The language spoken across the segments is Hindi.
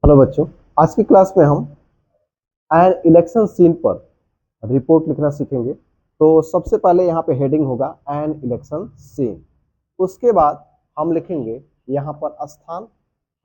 हेलो बच्चों। आज की क्लास में हम एन इलेक्शन सीन पर रिपोर्ट लिखना सीखेंगे। तो सबसे पहले यहाँ पे हेडिंग होगा एन इलेक्शन सीन। उसके बाद हम लिखेंगे यहाँ पर स्थान,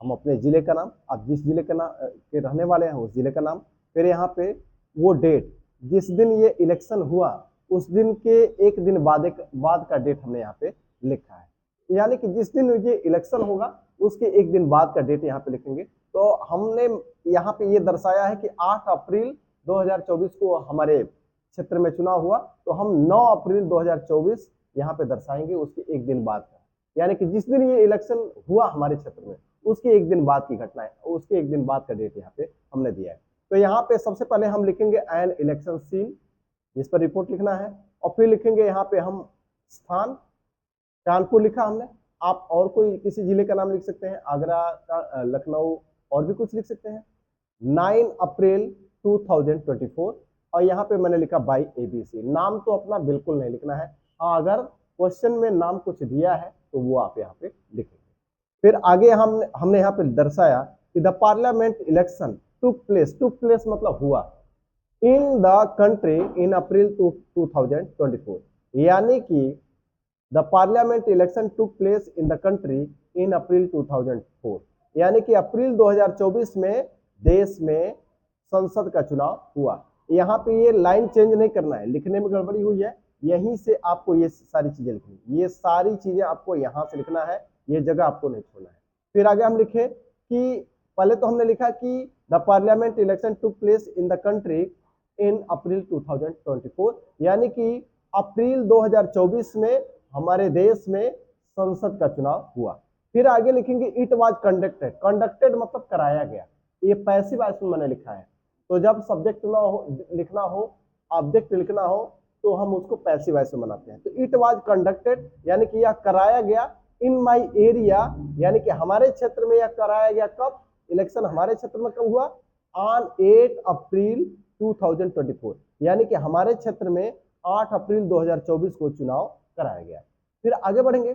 हम अपने जिले का नाम, आप जिस जिले का नाम के रहने वाले हैं उस जिले का नाम। फिर यहाँ पे वो डेट जिस दिन ये इलेक्शन हुआ उस दिन के एक दिन बाद का डेट हमने यहाँ पे लिखा है, यानी कि जिस दिन ये इलेक्शन होगा उसके एक दिन बाद का डेट यहाँ पे लिखेंगे। तो हमने यहाँ पे ये दर्शाया है कि 8 अप्रैल 2024 को हमारे क्षेत्र में चुनाव हुआ, तो हम 9 अप्रैल 2024 यहाँ पे दर्शाएंगे उसके एक दिन बाद का, यानी कि जिस दिन ये इलेक्शन हुआ हमारे क्षेत्र में उसके एक दिन बाद की घटना है, उसके एक दिन बाद का डेट यहाँ पे हमने दिया है। तो यहाँ पे सबसे पहले हम लिखेंगे एन इलेक्शन सीन, जिस पर रिपोर्ट लिखना है, और फिर लिखेंगे यहाँ पे हम स्थान, कानपुर लिखा हमने। आप और कोई किसी जिले का नाम लिख सकते हैं, आगरा का, लखनऊ, और भी कुछ लिख सकते हैं। 9 अप्रैल 2024, और यहाँ पे मैंने लिखा बाई एबीसी। नाम तो अपना बिल्कुल नहीं लिखना है, हाँ अगर क्वेश्चन में नाम कुछ दिया है तो वो आप यहाँ पे लिखेंगे। फिर आगे हमने यहाँ पे दर्शाया कि the parliament election took place मतलब हुआ इन द कंट्री इन अप्रैल 2024, यानी कि the parliament election took place in the country in April 2004, यानी कि अप्रैल 2024 में देश में संसद का चुनाव हुआ। यहाँ पे ये लाइन चेंज नहीं करना है, लिखने में गड़बड़ी हुई है, यहीं से आपको ये सारी चीजें लिखनी, ये सारी चीजें आपको यहाँ से लिखना है, ये जगह आपको नहीं छोड़ना है। फिर आगे हम लिखे कि पहले तो हमने लिखा कि the parliament election took place in the country in April 2024, यानी कि अप्रैल 2024 में हमारे देश में संसद का चुनाव हुआ। फिर आगे लिखेंगे इट वाज कंडक्टेड, कंडक्टेड मतलब कराया गया, ये पैसिव वॉइस में मैंने लिखा है। तो जब सब्जेक्ट लिखना हो, ऑब्जेक्ट लिखना हो, तो हम उसको पैसिव वॉइस में बनाते हैं। तो इट वाज कंडक्टेड यानी कि यह कराया गया इन माई एरिया, यानी कि हमारे क्षेत्र में यह कराया गया। कब इलेक्शन हमारे क्षेत्र में कब हुआ? ऑन 8 अप्रैल 2024, यानी कि हमारे क्षेत्र में 8 अप्रैल 2024 को चुनाव कराया गया। फिर आगे बढ़ेंगे,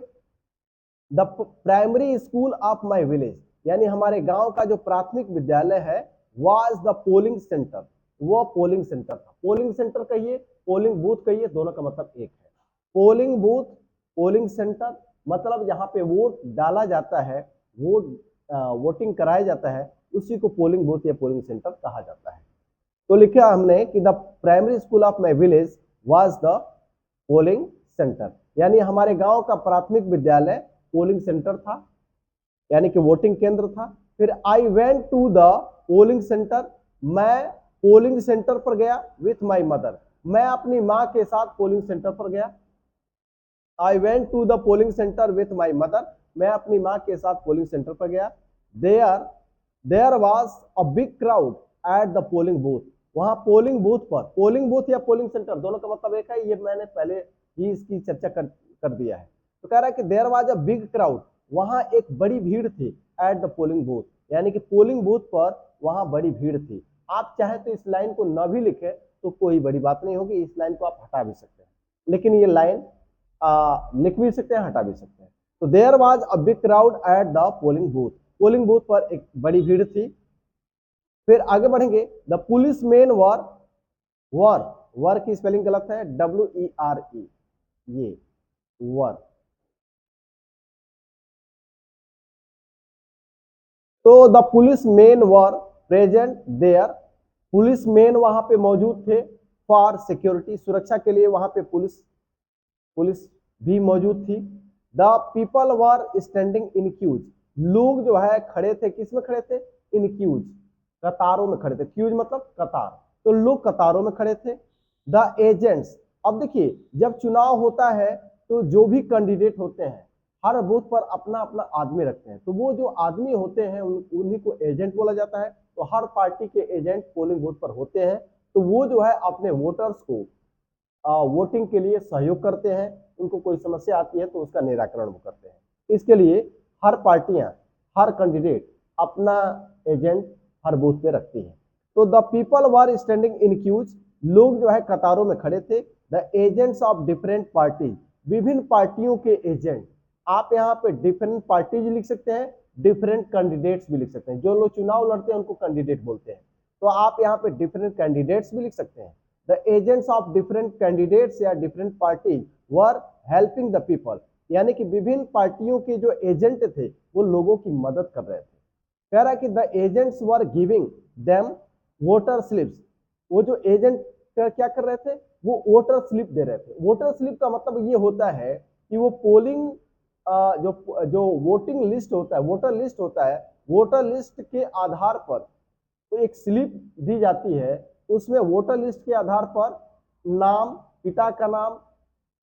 the primary school of my village, यानी हमारे गांव का जो प्राथमिक विद्यालय है वाज द पोलिंग सेंटर, वो पोलिंग सेंटर था। पोलिंग सेंटर कहिए, पोलिंग बूथ कहिए, दोनों का मतलब एक है। पोलिंग बूथ, पोलिंग सेंटर मतलब जहां पे वोट डाला जाता है, वोटिंग कराया जाता है, उसी को पोलिंग बूथ या पोलिंग सेंटर कहा जाता है। तो लिखा हमने कि the primary school of my village was the polling centre, यानी हमारे गांव का प्राथमिक विद्यालय पोलिंग सेंटर था, यानी कि वोटिंग केंद्र था। फिर I went to the polling centre, मैं पोलिंग सेंटर पर गया विथ माई मदर, मैं अपनी माँ के साथ पोलिंग सेंटर पर गया। I went to the polling centre with my mother, मैं अपनी माँ के साथ पोलिंग सेंटर पर गया। There there was a big crowd at the polling booth, वहां पोलिंग बूथ पर, पोलिंग बूथ या पोलिंग सेंटर दोनों का मतलब एक है, ये मैंने पहले ही इसकी चर्चा कर दिया है। तो कह रहा है कि there was a big crowd, वहां एक बड़ी भीड़ थी एट द पोलिंग बूथ, यानी कि पोलिंग बूथ पर वहां बड़ी भीड़ थी। आप चाहे तो इस लाइन को न भी लिखे तो कोई बड़ी बात नहीं होगी, इस लाइन को आप हटा भी सकते हैं, लेकिन ये लाइन लिख भी सकते हैं, हटा भी सकते हैं। तो there was a big crowd at the polling booth, polling booth पर एक बड़ी भीड़ थी। फिर आगे बढ़ेंगे, the policeman were were की स्पेलिंग गलत है, WERE, ये वर। तो the policeman were present there, policeman वहां पे मौजूद थे, फॉर सिक्योरिटी, सुरक्षा के लिए वहां पे पुलिस पुलिस भी मौजूद थी। The people were standing in queues, लोग जो है खड़े थे, किस में खड़े थे? इन क्यूज, कतारों में खड़े थे। क्यूज मतलब कतार, तो लोग कतारों में खड़े थे। द एजेंट्स, अब देखिए जब चुनाव होता है तो जो भी कैंडिडेट होते हैं हर बूथ पर अपना अपना आदमी रखते हैं, तो वो जो आदमी होते हैं उन्हीं को एजेंट बोला जाता है। तो हर पार्टी के एजेंट पोलिंग बूथ पर होते हैं, तो वो जो है अपने वोटर्स को वोटिंग के लिए सहयोग करते हैं, उनको कोई समस्या आती है तो उसका निराकरण वो करते हैं। इसके लिए हर पार्टियां, हर कैंडिडेट अपना एजेंट हर बूथ पे रखती है। तो the people were standing in queues, लोग जो है कतारों में खड़े थे। The agents of different parties, विभिन्न पार्टियों के एजेंट, आप यहाँ पे डिफरेंट पार्टीज लिख सकते हैं डिफरेंट कैंडिडेट्स भी लिख सकते हैं। जो लोग चुनाव लड़ते हैं उनको कैंडिडेट बोलते हैं। तो आप यहाँ पे डिफरेंट कैंडिडेट्स भी लिख सकते हैं। The agents of different candidates या different parties were helping the people, यानी कि विभिन्न पार्टियों के जो एजेंट थे वो लोगों की मदद कर रहे थे। कह रहा है कि the agents were giving them voter slips, वो जो एजेंट क्या कर रहे थे, वो वोटर स्लिप दे रहे थे। वोटर स्लिप का मतलब ये होता है कि वो पोलिंग जो जो वोटिंग लिस्ट होता है, वोटर लिस्ट होता है, वोटर लिस्ट के आधार पर तो एक स्लिप दी जाती है, उसमें वोटर लिस्ट के आधार पर नाम, पिता का नाम,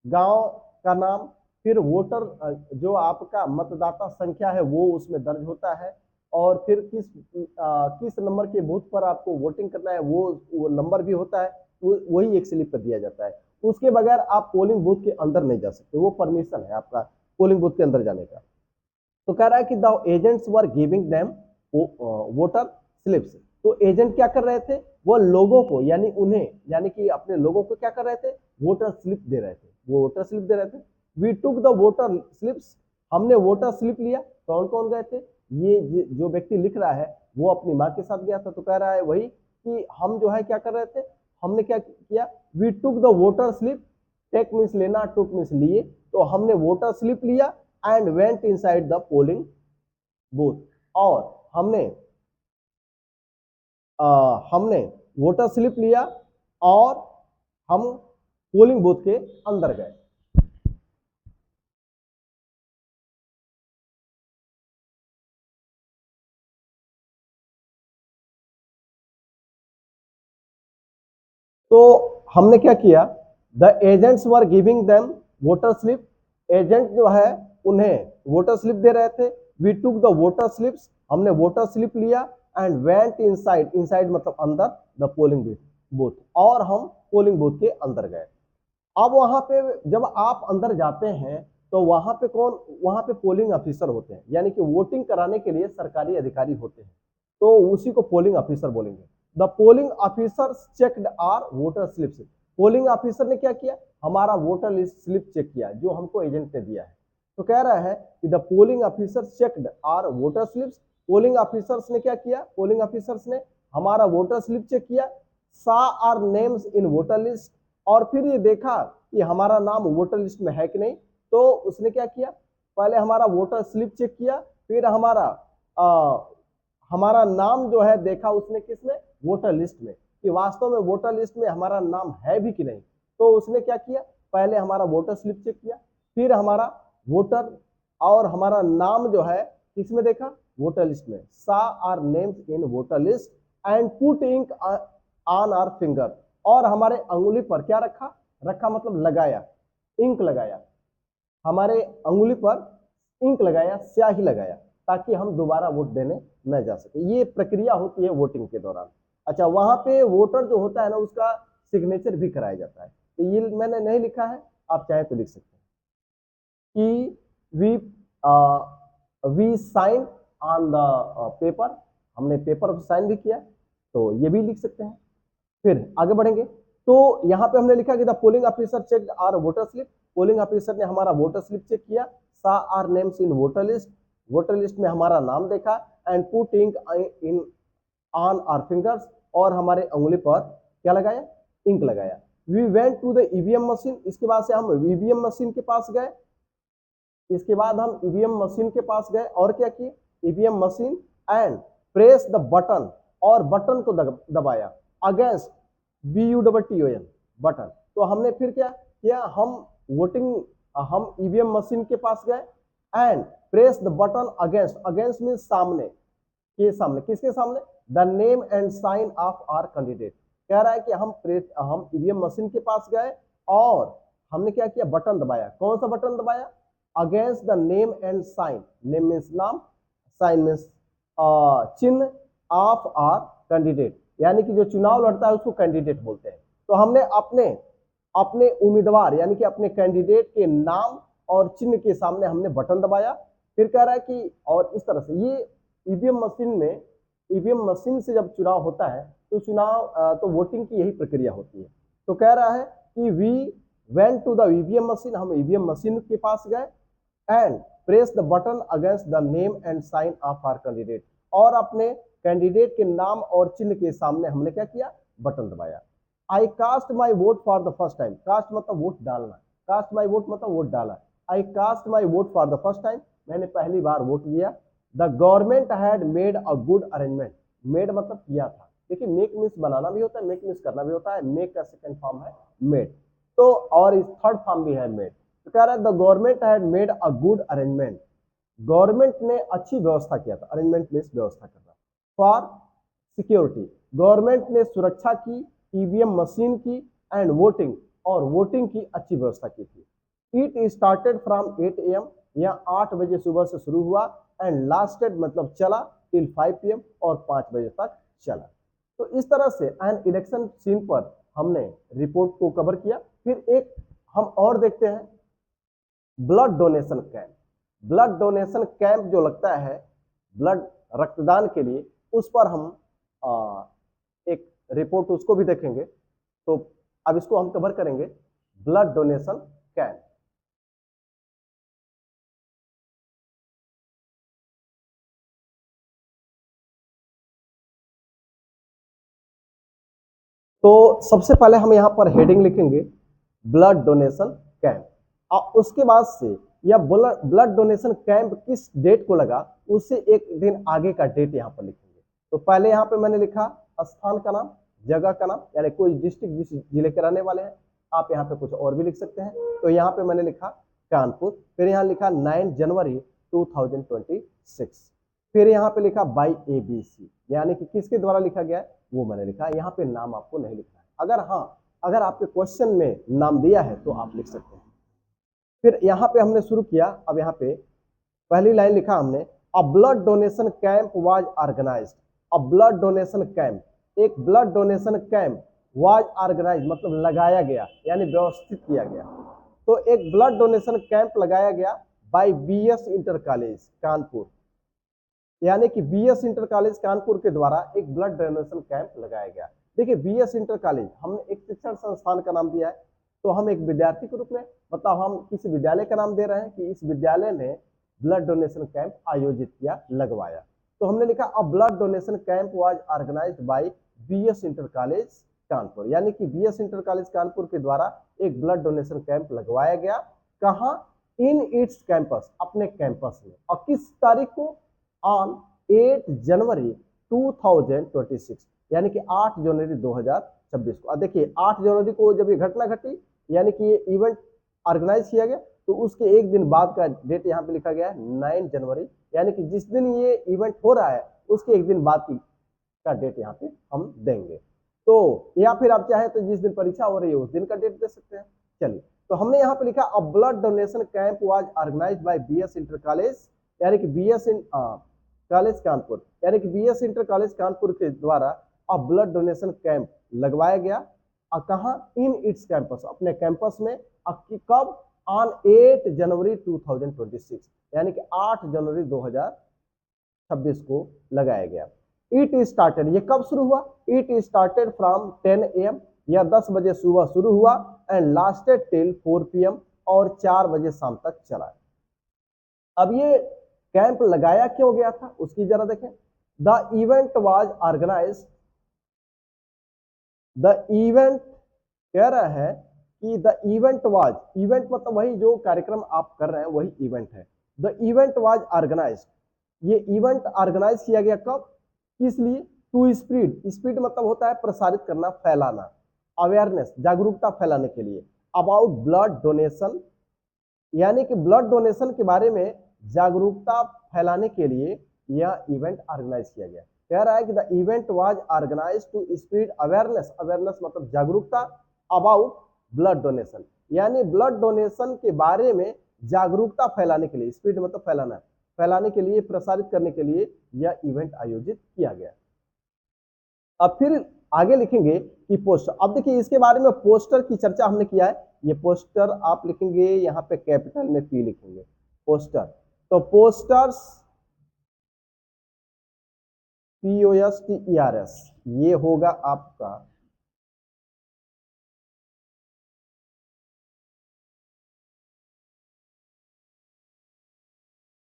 गांव का नाम, फिर वोटर जो आपका मतदाता संख्या है वो उसमें दर्ज होता है, और फिर किस नंबर के बूथ पर आपको वोटिंग करना है वो नंबर भी होता है, वही एक स्लिप पर दिया जाता है। उसके बगैर आप पोलिंग बूथ के अंदर नहीं जा सकते, वो परमिशन है आपका पोलिंग बूथ के अंदर जाने का। तो कह रहा है कि the agents were giving them voter slips, तो एजेंट क्या कर रहे थे, वो लोगों को यानी उन्हें यानी कि अपने लोगों को क्या कर रहे थे, वोटर स्लिप दे रहे थे, वो वोटर स्लिप दे रहे थे। We took the voter slips, हमने वोटर स्लिप लिया। कौन कौन गए थे, ये जो व्यक्ति लिख रहा है वो अपनी माँ के साथ गया था। तो कह रहा है वही कि हम जो है क्या कर रहे थे, हमने क्या किया, we took the voter slip, take means लेना, टुक मीन्स लिए, तो हमने वोटर स्लिप लिया and went inside the polling booth, और हमने वोटर स्लिप लिया और हम पोलिंग बूथ के अंदर गए। तो हमने क्या किया, the agents were giving them voter slip, agent जो है उन्हें वोटर स्लिप दे रहे थे। We took the voter slips, हमने वोटर स्लिप लिया एंड वेंट इनसाइड, इनसाइड मतलब अंदर, द पोलिंग बूथ, और हम पोलिंग बूथ के अंदर गए। अब वहां पे जब आप अंदर जाते हैं तो वहां पे वहां पे पोलिंग ऑफिसर होते हैं, यानी कि वोटिंग कराने के लिए सरकारी अधिकारी होते हैं, तो उसी को पोलिंग ऑफिसर बोलेंगे। The polling officer checked our voter slips, polling officer ने क्या किया, हमारा वोटर स्लिप चेक किया जो हमको एजेंट ने दिया है। तो कह रहा है कि the polling officer checked our voter slips, polling officers ने क्या किया, पोलिंग ऑफिसर्स ने हमारा वोटर स्लिप चेक किया, saw our names in voter list, और फिर ये देखा कि हमारा नाम वोटर लिस्ट में है कि नहीं, तो उसने क्या किया, पहले हमारा वोटर स्लिप चेक किया, फिर हमारा नाम जो है देखा उसने किसमें, वोटर लिस्ट में, कि वास्तव में वोटर लिस्ट में हमारा नाम है भी कि नहीं। तो उसने क्या किया, पहले हमारा वोटर स्लिप चेक किया, फिर हमारा वोटर और हमारा नाम जो है किसमें देखा, वोटर लिस्ट में, saw our names in voter list and put ink on our finger, और हमारे अंगुली पर क्या रखा, रखा मतलब लगाया, इंक लगाया, हमारे अंगुली पर इंक लगाया, स्याही लगाया, ताकि हम दोबारा वोट देने न जा सके। ये प्रक्रिया होती है वोटिंग के दौरान। अच्छा, वहां पे वोटर जो होता है ना उसका सिग्नेचर भी कराया जाता है, तो ये मैंने नहीं लिखा है, आप चाहे तो लिख सकते हैं कि we sign on the paper, हमने पेपर पर साइन भी किया, तो ये भी लिख सकते हैं। फिर आगे बढ़ेंगे, तो यहाँ पे हमने लिखा कि the polling officer check our voter slip, polling officer ने हमारा वोटर स्लिप चेक किया, saw our names in voter list, voter list में हमारा नाम देखा, and put ink in on our fingers, और हमारे अंगुली पर क्या लगाया, इंक लगाया। We went to the EVM machine, इसके बाद से हम ईवीएम मशीन के पास गए, इसके बाद हम ईवीएम मशीन के पास गए और क्या किए, EVM machine and press the button, और बटन को दबाया, अगेंस्ट BUTTON बटन। तो हमने फिर क्या किया, हम ईवीएम मशीन के पास गए and press the button against, against mean सामने, के सामने, किसके सामने, the name and sign of our candidate. कह रहा है कि हम ईवीएम मशीन के पास गए और हमने क्या किया, बटन दबाया, कौन सा बटन दबाया, against the name and sign, name means नाम, साइन मीन्स चिन्ह, ऑफ आर कैंडिडेट, यानी कि जो चुनाव लड़ता है उसको कैंडिडेट बोलते हैं। तो हमने अपने अपने उम्मीदवार यानी कि अपने कैंडिडेट के नाम और चिन्ह के सामने हमने बटन दबाया। फिर कह रहा है कि और इस तरह से ये ईवीएम मशीन से जब चुनाव होता है तो वोटिंग की यही प्रक्रिया होती है। तो कह रहा है कि we went to the EVM machine, हम ईवीएम मशीन के पास गए and press the button against the name and sign of our candidate, और अपने कैंडिडेट के नाम और चिन्ह के सामने हमने क्या किया, बटन दबाया। I cast my vote for the first time, cast मतलब वोट डालना, कास्ट माई वोट मतलब वोट डाला। I cast my vote for the first time, मैंने पहली बार वोट दिया। The government had made a good arrangement, made मतलब किया था। देखिए मेक मीन्स बनाना भी होता है, मेक मीन्स करना भी होता है, मेक का सेकंड फॉर्म है मेड, तो और इस थर्ड फॉर्म भी है मेड। तो कह रहा है the government had made a good arrangement, government ने अच्छी व्यवस्था किया था, अरेंजमेंट मीन्स व्यवस्था करना। फॉर सिक्योरिटी, गवर्नमेंट ने सुरक्षा की, ईवीएम मशीन की, एंड वोटिंग, और वोटिंग की अच्छी व्यवस्था की थी। इट स्टार्टेड फ्रॉम 8 AM, यह 8 बजे सुबह से शुरू हुआ, एंड लास्टेड मतलब चला टिल 5 PM, और 5 बजे तक चला। तो इस तरह से एन इलेक्शन सीन पर हमने रिपोर्ट को कवर किया। फिर एक हम और देखते हैं blood donation camp. Blood donation camp जो लगता है ब्लड रक्तदान के लिए, उस पर हम एक रिपोर्ट उसको भी देखेंगे। तो अब इसको हम कवर करेंगे, ब्लड डोनेशन कैंप। तो सबसे पहले हम यहां पर हेडिंग लिखेंगे ब्लड डोनेशन कैंप, और उसके बाद से यह ब्लड डोनेशन कैंप किस डेट को लगा, उससे एक दिन आगे का डेट यहां पर लिखेंगे। तो पहले यहां पे मैंने लिखा स्थान का नाम, जगह का नाम, यानी कोई डिस्ट्रिक्ट जिस जिले के रहने वाले हैं, आप यहाँ पे कुछ और भी लिख सकते हैं। तो यहाँ पे मैंने लिखा कानपुर, फिर यहाँ लिखा 9 जनवरी 2026, फिर यहाँ पे लिखा बाई ABC, यानी कि किसके द्वारा लिखा गया है वो मैंने लिखा। यहाँ पे नाम आपको नहीं लिखना है, अगर हाँ अगर आपके क्वेश्चन में नाम दिया है तो आप लिख सकते हैं। फिर यहाँ पे हमने शुरू किया, अब यहाँ पे पहली लाइन लिखा हमने, a blood donation camp was organised. A blood donation camp, एक blood donation camp was organise मतलब लगाया गया, यानी व्यवस्थित किया गया। तो एक ब्लड डोनेशन कैंप लगाया गया by BS inter college Kanpur, यानी कि BS इंटर कॉलेज कानपुर के द्वारा एक ब्लड डोनेशन कैंप लगाया गया। देखिए BS इंटर कॉलेज हमने एक शिक्षण संस्थान का नाम दिया है, तो हम एक विद्यार्थी के रूप में मतलब हम किसी विद्यालय का नाम दे रहे हैं कि इस विद्यालय ने ब्लड डोनेशन कैंप आयोजित किया, लगवाया। तो हमने लिखा a blood donation camp was organized by BS inter college Kanpur, यानी कि BS इंटर कॉलेज कानपुर के द्वारा एक ब्लड डोनेशन कैंप लगवाया गया। कहाँ, इन इट्स कैंपस, अपने कैंपस में, और किस तारीख को, ऑन 8 जनवरी 2026, यानी कि 8 जनवरी 2026 को। अब देखिए 8 जनवरी को जब ये घटना घटी, यानी कि ये इवेंट ऑर्गेनाइज किया गया, तो उसके एक दिन बाद का डेट यहाँ पे लिखा गया है 9 जनवरी, यानी कि जिस दिन ये इवेंट हो रहा है उसके एक दिन बाद की का डेट यहाँ पे हम देंगे। तो या फिर आप चाहे तो जिस दिन परीक्षा हो रही है उस दिन का डेट दे सकते हैं। चलिए, तो हमने यहाँ पे लिखा a blood donation camp was organized by BS inter college, यानी कि BS कॉलेज कानपुर, यानी कि BS इंटर कॉलेज कानपुर के द्वारा अब ब्लड डोनेशन कैंप लगवाया गया। कहाँ, इन इट्स कैंपस, अपने कैंपस में। कब, ऑन 8 जनवरी 2026, यानी कि 8 जनवरी 2026 को लगाया गया। इट स्टार्टेड, ये कब शुरू हुआ, इट स्टार्टेड फ्रॉम 10 AM, यह 10 बजे सुबह शुरू हुआ, एंड लास्टेड टिल 4 PM, और 4 बजे शाम तक चला। अब ये कैंप लगाया क्यों गया था उसकी जरा देखें। The event was organize, the event कह रहा है कि द इवेंट वाज, इवेंट मतलब वही जो कार्यक्रम आप कर रहे हैं वही इवेंट है। द इवेंट वाज ऑर्गेनाइज, ये इवेंट ऑर्गेनाइज किया गया कब, किस लिए, टू स्प्रेड, स्प्रेड मतलब होता है प्रसारित करना, फैलाना, अवेयरनेस जागरूकता फैलाने के लिए, अबाउट ब्लड डोनेशन, यानी कि ब्लड डोनेशन के बारे में जागरूकता फैलाने के लिए यह इवेंट ऑर्गेनाइज किया गया। कह रहा है कि the event was organize to spread awareness, awareness मतलब जागरूकता, अबाउट ब्लड डोनेशन, यानी ब्लड डोनेशन के बारे में जागरूकता फैलाने के लिए, स्प्रेड मतलब फैलाना, फैलाने के लिए, प्रसारित करने के लिए यह इवेंट आयोजित किया गया। अब फिर आगे लिखेंगे कि पोस्टर, अब देखिए इसके बारे में पोस्टर की चर्चा हमने किया है। ये पोस्टर आप लिखेंगे यहाँ पे कैपिटल में P लिखेंगे, पोस्टर। तो पोस्टर्स POSTERS ये होगा आपका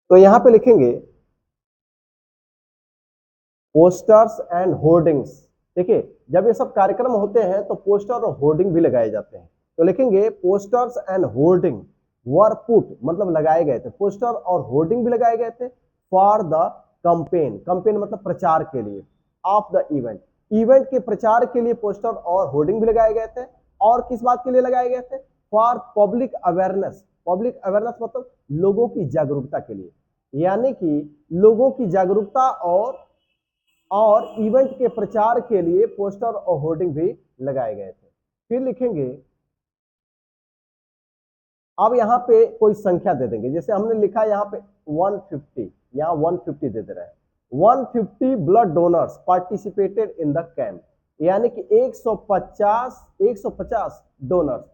तो यहां पे लिखेंगे पोस्टर्स एंड होर्डिंग्स। देखिए जब ये सब कार्यक्रम होते हैं तो पोस्टर और होर्डिंग भी लगाए जाते हैं। तो लिखेंगे posters and hoarding were put, मतलब लगाए गए थे, पोस्टर और होर्डिंग भी लगाए गए थे फॉर द कैंपेन, कैंपेन मतलब प्रचार के लिए, ऑफ द इवेंट, इवेंट के प्रचार के लिए पोस्टर और होर्डिंग भी लगाए गए थे। और किस बात के लिए लगाए गए थे? For public awareness, public awareness मतलब लोगों की जागरूकता के लिए, यानी कि लोगों की जागरूकता और इवेंट के प्रचार के लिए पोस्टर और होर्डिंग भी लगाए गए थे। फिर लिखेंगे, अब यहां पे कोई संख्या दे देंगे, जैसे हमने लिखा यहां पे 150, यहां 150 दे दे रहे हैं। 150 blood donors participated in the camp, यानी कि 150 डोनर्स,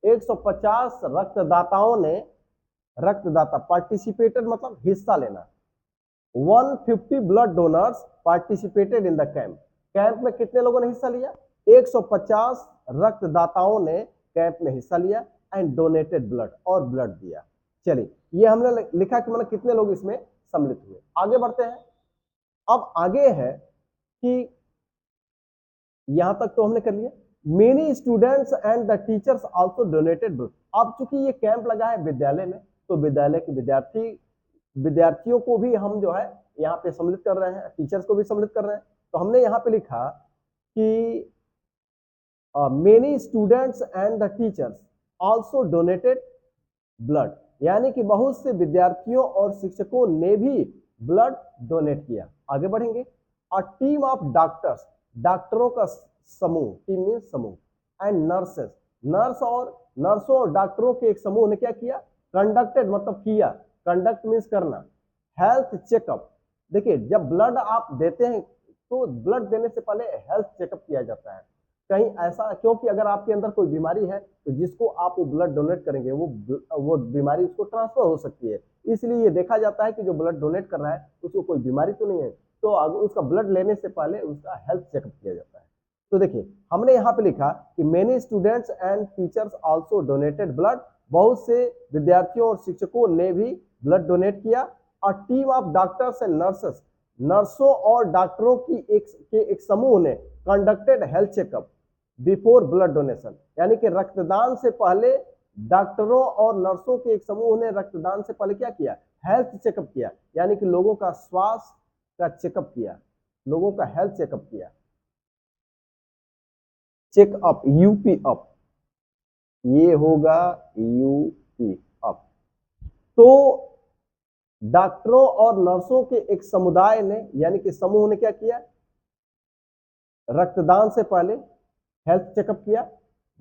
150 रक्तदाताओं ने, रक्तदाता पार्टिसिपेटेड मतलब हिस्सा लेना, 150 blood donors participated in the camp, camp में कितने लोगों ने हिस्सा लिया? 150 रक्तदाताओं ने कैंप में हिस्सा लिया एंड डोनेटेड ब्लड, और ब्लड दिया। चलिए ये हमने लिखा कि मतलब कितने लोग इसमें सम्मिलित हुए। आगे बढ़ते हैं। अब आगे है कि यहां तक तो हमने कर लिया, many students and the teachers also donated blood. अब चूंकि ये कैंप लगा है विद्यालय में, तो विद्यालय के विद्यार्थियों को भी हम जो है यहाँ पे सम्मिलित कर रहे हैं, टीचर्स को भी सम्मिलित कर रहे हैं। तो हमने यहाँ पे लिखा कि many students and the teachers also donated blood, यानी कि बहुत से विद्यार्थियों और शिक्षकों ने भी ब्लड डोनेट किया। आगे बढ़ेंगे। अ टीम ऑफ डॉक्टर्स, डॉक्टरों का समूह, टीम मीन्स समूह, एंड नर्सेस, नर्सों और डॉक्टरों के एक समूह ने क्या किया? कंडक्टेड मतलब किया, कंडक्ट मीन्स करना, हेल्थ चेकअप। देखिए जब ब्लड आप देते हैं तो ब्लड देने से पहले हेल्थ चेकअप किया जाता है, कहीं ऐसा, क्योंकि अगर आपके अंदर कोई बीमारी है तो जिसको आप वो ब्लड डोनेट करेंगे वो बीमारी उसको ट्रांसफर हो सकती है, इसलिए ये देखा जाता है कि जो ब्लड डोनेट कर रहा है उसको कोई बीमारी तो नहीं है, तो उसका ब्लड लेने से पहले उसका हेल्थ चेकअप किया जाता है। तो देखिए हमने यहाँ पे लिखा कि many students and teachers also donated blood, बहुत से विद्यार्थियों और शिक्षकों ने भी ब्लड डोनेट किया। A team of doctors and nurses, नर्सों और डॉक्टरों की एक समूह ने conducted health checkup before blood donation, यानी कि रक्तदान से पहले डॉक्टरों और नर्सों के एक समूह ने रक्तदान से पहले क्या किया? हेल्थ चेकअप किया, यानी कि लोगों का स्वास्थ्य का चेकअप किया, लोगों का हेल्थ चेकअप किया। चेकअप, यूपी अप, ये होगा यूपी अप। तो डॉक्टरों और नर्सों के एक समुदाय ने, यानी कि समूह ने क्या किया? रक्तदान से पहले हेल्थ चेकअप किया।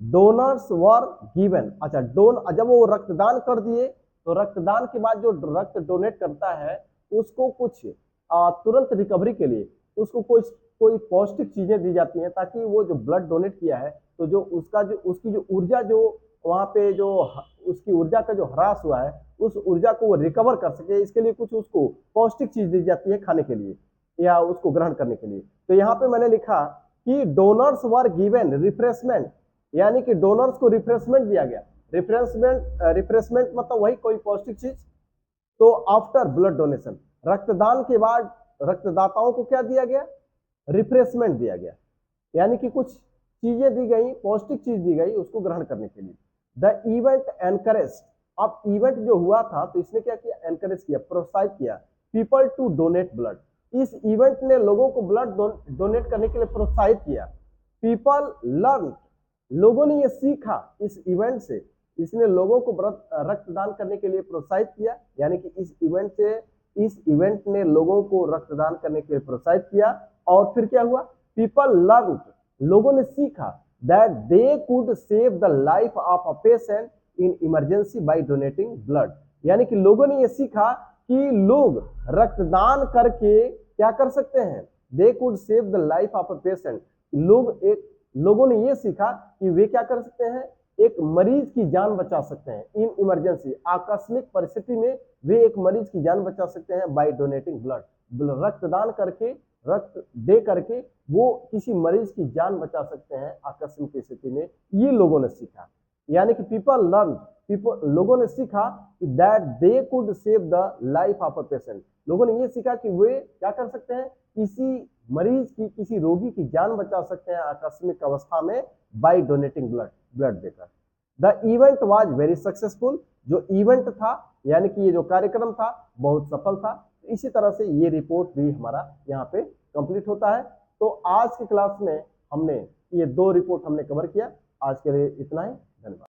डोनर्स वर गिवन, अच्छा जब वो रक्तदान कर दिए तो रक्तदान के बाद जो रक्त डोनेट करता है उसको कुछ तुरंत रिकवरी के लिए उसको कोई पौष्टिक चीजें दी जाती हैं, ताकि वो जो ब्लड डोनेट किया है तो जो उसकी जो ऊर्जा, जो वहां पे जो उसकी ऊर्जा का जो ह्रास हुआ है उस ऊर्जा को वो रिकवर कर सके, इसके लिए कुछ उसको पौष्टिक चीज दी जाती है खाने के लिए या उसको ग्रहण करने के लिए। तो यहाँ पे मैंने लिखा कि डोनर्स वर गिवन रिफ्रेशमेंट, यानी कि डोनर्स को रिफ्रेशमेंट दिया गया। रिफ्रेशमेंट मतलब वही कोई पौष्टिक चीज। तो आफ्टर ब्लड डोनेशन, रक्तदान के बाद रक्तदाताओं को क्या दिया गया? रिफ्रेशमेंट दिया गया, यानी कि कुछ चीजें दी गई, पौष्टिक चीज दी गई उसको ग्रहण करने के लिए। द इवेंट एनकरेज, अब इवेंट जो हुआ था तो इसने क्या किया? एनकरेज किया, प्रोत्साहित किया पीपल टू डोनेट ब्लड, इस इवेंट ने लोगों को ब्लड डोनेट करने के लिए प्रोत्साहित किया। पीपल लर्न, लोगों ने ये सीखा इस इवेंट से, इसने लोगों को रक्तदान करने के लिए प्रोत्साहित किया, यानी कि इस इवेंट ने लोगों को रक्तदान करने के लिए प्रोत्साहित किया। और फिर क्या हुआ? पीपल लर्न, लोगों ने सीखा that they could save the life of a patient in emergency by donating blood, यानी कि लोगों ने ये सीखा कि लोग रक्तदान करके क्या कर सकते हैं? दे could save the life of a patient, लोगों ने ये सीखा कि वे क्या कर सकते हैं? एक मरीज की जान बचा सकते हैं। इन इमरजेंसी, आकस्मिक परिस्थिति में वे एक मरीज की जान बचा सकते हैं बाय डोनेटिंग ब्लड, रक्तदान करके, रक्त दे करके वो किसी मरीज की जान बचा सकते हैं आकस्मिक स्थिति में, ये लोगों ने सीखा। यानी कि पीपल लर्न, लोगों ने सीखा कि that they could save the life of a patient. लोगों ने ये सीखा कि वे क्या कर सकते हैं, किसी मरीज की, किसी रोगी की जान बचा सकते हैं आकस्मिक अवस्था में बाय डोनेटिंग ब्लड देकर। The event was very successful. जो इवेंट था यानी कि ये जो कार्यक्रम था बहुत सफल था। इसी तरह से ये रिपोर्ट भी हमारा यहाँ पे कंप्लीट होता है। तो आज की क्लास में हमने ये 2 रिपोर्ट हमने कवर किया। आज के लिए इतना ही। धन्यवाद।